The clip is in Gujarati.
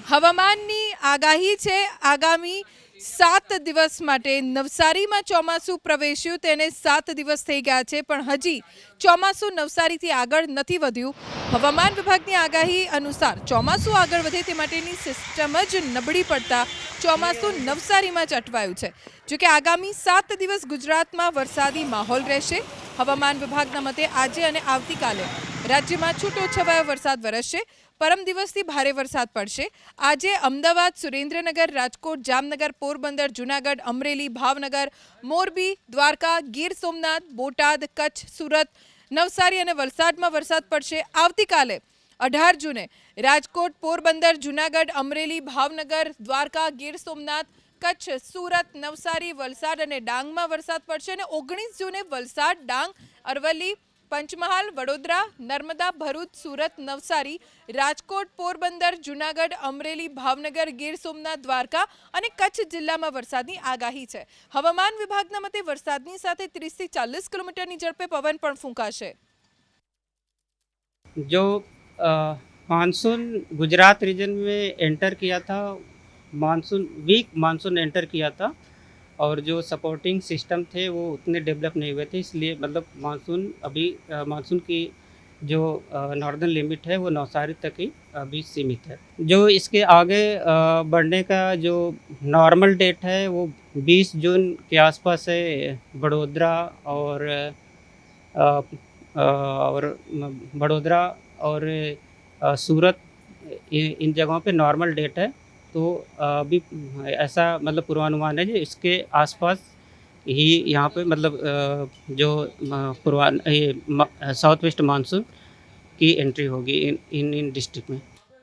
હવામાનની આગાહી છે આગામી 7 દિવસ માટે નવસારીમાં ચોમાસું પ્રવેશ્યું તેને 7 દિવસ થઈ ગયા છે પણ હજી ચોમાસું નવસારીથી આગળ નથી વધ્યું. હવામાન વિભાગની આગાહી અનુસાર ચોમાસું આગળ વધે તે માટેની સિસ્ટમ જ નબળી પડતા ચોમાસું નવસારીમાં જ અટવાયું છે. જોકે આગામી 7 દિવસ ગુજરાતમાં વરસાદી માહોલ રહેશે. હવામાન વિભાગના મતે આજે અને આવતીકાલે રાજ્યમાં છૂટોછવાયો વરસાદ વરસશે. પરમ દિવસથી ભારે વરસાદ પડશે. આજે અમદાવાદ, સુરેન્દ્રનગર, રાજકોટ, જામનગર, પોરબંદર, જૂનાગઢ, અમરેલી, ભાવનગર, મોરબી, દ્વારકા, ગીર સોમનાથ, બોટાદ, કચ્છ, સુરત, નવસારી અને વલસાડમાં વરસાદ પડશે. આવતીકાલે 18 જૂને રાજકોટ, પોરબંદર, જૂનાગઢ, અમરેલી, ભાવનગર, દ્વારકા, ગીર સોમનાથ, કચ્છ, સુરત, નવસારી, વલસાડ અને ડાંગમાં વરસાદ પડશે અને 19 જૂને વલસાડ, ડાંગ, અરવલ્લી, પંચમહાલ, વડોદરા, નર્મદા, ભરૂચ, સુરત, નવસારી, રાજકોટ, પોરબંદર, જૂનાગઢ, અમરેલી, ભાવનગર, ગીર સોમનાથ, દ્વારકા અને કચ્છ જિલ્લામાં વરસાદની આગાહી છે. હવામાન વિભાગના મતે વરસાદની સાથે 30 થી 40 કિલોમીટરની ઝડપે પવન પણ ફૂંકાશે. जो मानसून गुजरात रीजन में एंटर किया था, वीक मानसून एंटर किया था और जो सपोर्टिंग सिस्टम थे वो उतने डेवलप नहीं हुए थे, इसलिए मतलब मानसून अभी मानसून की जो नॉर्दर्न लिमिट है वो नवसारी तक ही अभी सीमित है. जो इसके आगे बढ़ने का जो नॉर्मल डेट है वो 20 जून के आसपास है. बड़ोदरा और बड़ोदरा और सूरत इन जगहों पे नॉर्मल डेट है. तो अभी ऐसा मतलब पूर्वानुमान है जो इसके आसपास ही यहाँ पे मतलब जो साउथ वेस्ट मानसून की एंट्री होगी इन डिस्ट्रिक्ट में.